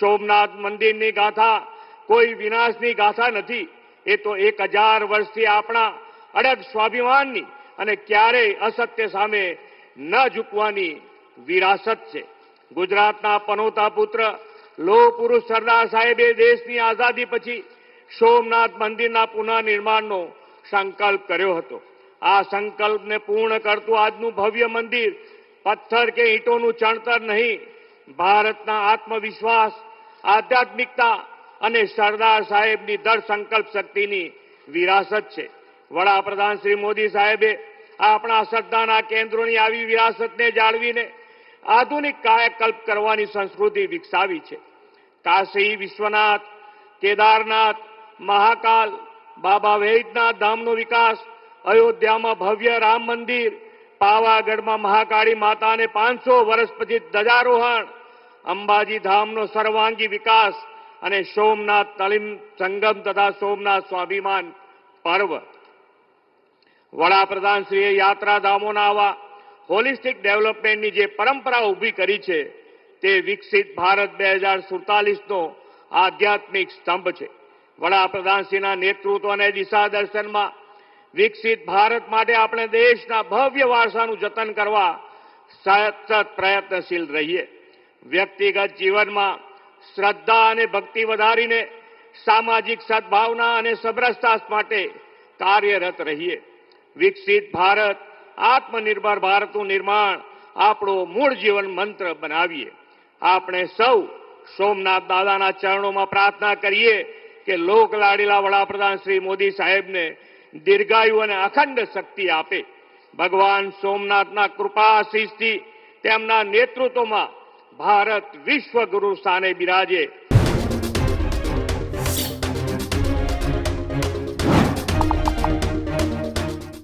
સોમનાથ મંદિરની ગાથા કોઈ વિનાશની ગાથા નથી. એ તો 1000 વર્ષથી આપણા અડગ સ્વાભિમાનની અને ક્યારેય અસત્ય સામે ન ઝૂકવાની વિરાસત છે. ગુજરાતના પનોતા પુત્ર લોહ પુરુષ સરદાર સાહેબે દેશની આઝાદી પછી સોમનાથ મંદિરના પુનઃનિર્માણનો સંકલ્પ કર્યો હતો. આ સંકલ્પને પૂર્ણ કરતું આજનું ભવ્ય મંદિર પથ્થર કે ઈંટોનું ચણતર નહીં, ભારતના આત્મવિશ્વાસ, આધ્યાત્મિકતા અને સરદાર સાહેબની દૃઢ સંકલ્પ શક્તિની વિરાસત છે. વડાપ્રધાન શ્રી મોદી સાહેબે આપણા શ્રદ્ધાના કેન્દ્રોની આવી વિરાસતને જાળવીને આધુનિક કાયાકલ્પ કરવાની સંસ્કૃતિ વિકસાવી છે. કાશી વિશ્વનાથ, કેદારનાથ, મહાકાલ, બાબા વૈદ્યનાથ ધામનો વિકાસ, અયોધ્યામાં ભવ્ય રામ મંદિર, પાવાગઢમાં મહાકાળી માતાને 500 વર્ષ પછી ધ્વજારોહણ, અંબાજી ધામનો સર્વાંગી વિકાસ અને સોમનાથ તલીમ સંગમ તથા સોમનાથ સ્વાભિમાન પર્વ. વડાપ્રધાનશ્રીએ યાત્રાધામોના આવા હોલિસ્ટિક ડેવલપમેન્ટની જે પરંપરા ઊભી કરી છે તે વિકસિત ભારત 2047નો આધ્યાત્મિક સ્તંભ છે. વડાપ્રધાનશ્રીના નેતૃત્વ અને દિશા દર્શનમાં વિકસિત ભારત માટે આપણે દેશના ભવ્ય વારસાનું જતન કરવા સતત પ્રયત્નશીલ રહીએ. વ્યક્તિગત જીવનમાં શ્રદ્ધા અને ભક્તિ વધારીને સામાજિક સદભાવના અને સમરસતા માટે કાર્યરત રહીએ. વિકસિત ભારત, આત્મનિર્ભર ભારતનું નિર્માણ આપણો મૂળ જીવન મંત્ર બનાવીએ. આપણે સૌ સોમનાથ દાદાના ચરણોમાં પ્રાર્થના કરીએ કે લોક લાડીલા વડાપ્રધાન શ્રી મોદી સાહેબને દીર્ઘાયુ અને અખંડ શક્તિ આપે. ભગવાન સોમનાથના કૃપા આશીષથી તેમના નેતૃત્વમાં ભારત વિશ્વગુરુ સ્થાને બિરાજે.